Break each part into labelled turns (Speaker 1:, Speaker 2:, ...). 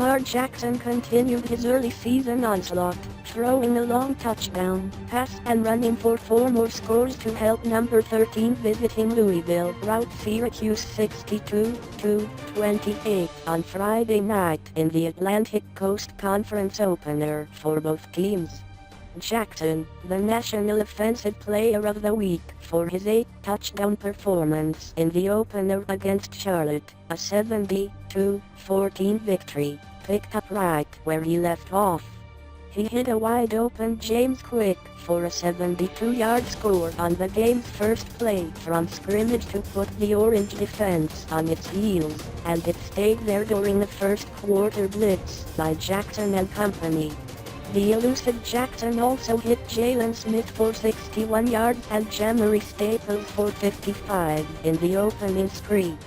Speaker 1: Lamar Jackson continued his early season onslaught, throwing a long touchdown pass and running for 4 more scores to help number 13 visiting Louisville rout Syracuse 62-28 on Friday night in the Atlantic Coast Conference opener for both teams. Jackson, the National Offensive Player of the Week for his 8-touchdown performance in the opener against Charlotte, a 72-14 victory, picked up right where he left off. He hit a wide-open James Quick for a 72-yard score on the game's first play from scrimmage to put the Orange defense on its heels, and it stayed there during the first quarter blitz by Jackson and company. The elusive Jackson also hit Jalen Smith for 61 yards and Jamari Staples for 55 in the opening spree.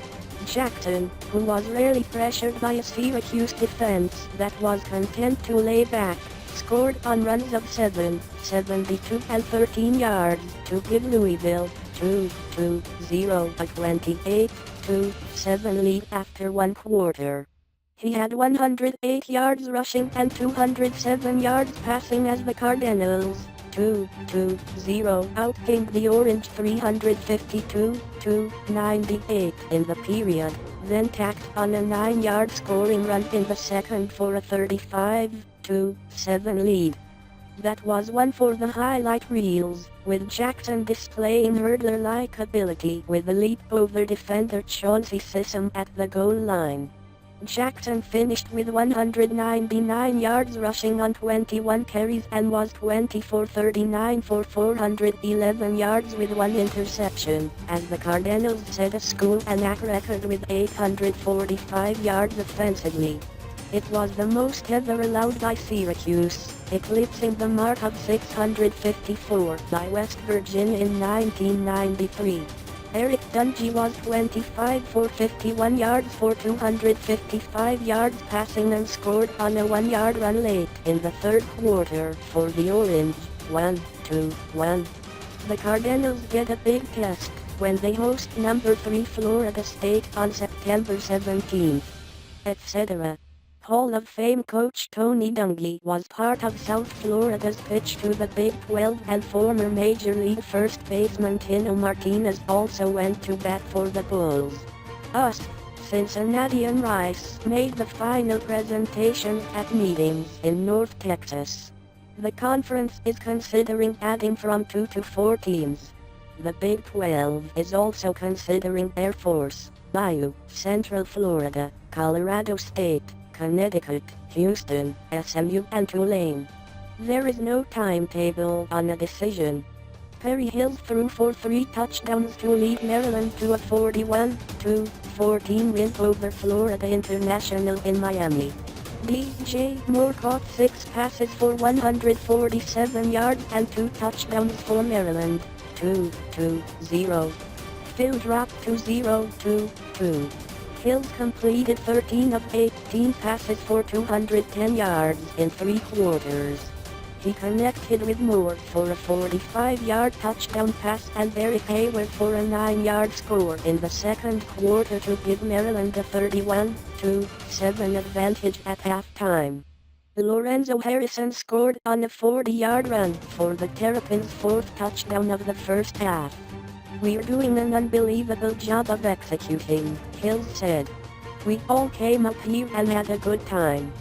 Speaker 1: Jackson, who was rarely pressured by a Syracuse defense that was content to lay back, scored on runs of 7, 72 and 13 yards to give Louisville 2-0 a 28-7 lead after one quarter. He had 108 yards rushing and 207 yards passing as the Cardinals 2-0 outgained the Orange 352-98 in the period, then tacked on a 9-yard scoring run in the second for a 35-7 lead. That was one for the highlight reels, with Jackson displaying hurdler-like ability with a leap over defender Chauncey Sissom at the goal line. Jackson finished with 199 yards rushing on 21 carries and was 20-for-39 for 411 yards with 1 interception, as the Cardinals set a school ANAC record with 845 yards offensively. It was the most ever allowed by Syracuse, eclipsing the mark of 654 by West Virginia in 1993. Eric Dungy was 25 for 51 yards for 255 yards passing and scored on a 1-yard run late in the third quarter for the Orange, 1-1. The Cardinals get a big test when they host number 3 Florida State on September 17, etc. Hall of Fame coach Tony Dungy was part of South Florida's pitch to the Big 12, and former Major League first baseman Tino Martinez also went to bat for the Bulls. Cincinnati and Rice made the final presentations at meetings in North Texas. The conference is considering adding from 2 to 4 teams. The Big 12 is also considering Air Force, Bayou, Central Florida, Colorado State, Connecticut, Houston, SMU and Tulane. There is no timetable on a decision. Perry Hill threw for 3 touchdowns to lead Maryland to a 41-14 win over Florida International in Miami. DJ Moore caught 6 passes for 147 yards and 2 touchdowns for Maryland, 2-0. Phil dropped to 0-2. Hills completed 13 of 18 passes for 210 yards in 3 quarters. He connected with Moore for a 45-yard touchdown pass and Derek Hayward for a 9-yard score in the second quarter to give Maryland a 31-7 advantage at halftime. Lorenzo Harrison scored on a 40-yard run for the Terrapins' 4th touchdown of the first half. "We're doing an unbelievable job of executing," Hills said. "We all came up here and had a good time."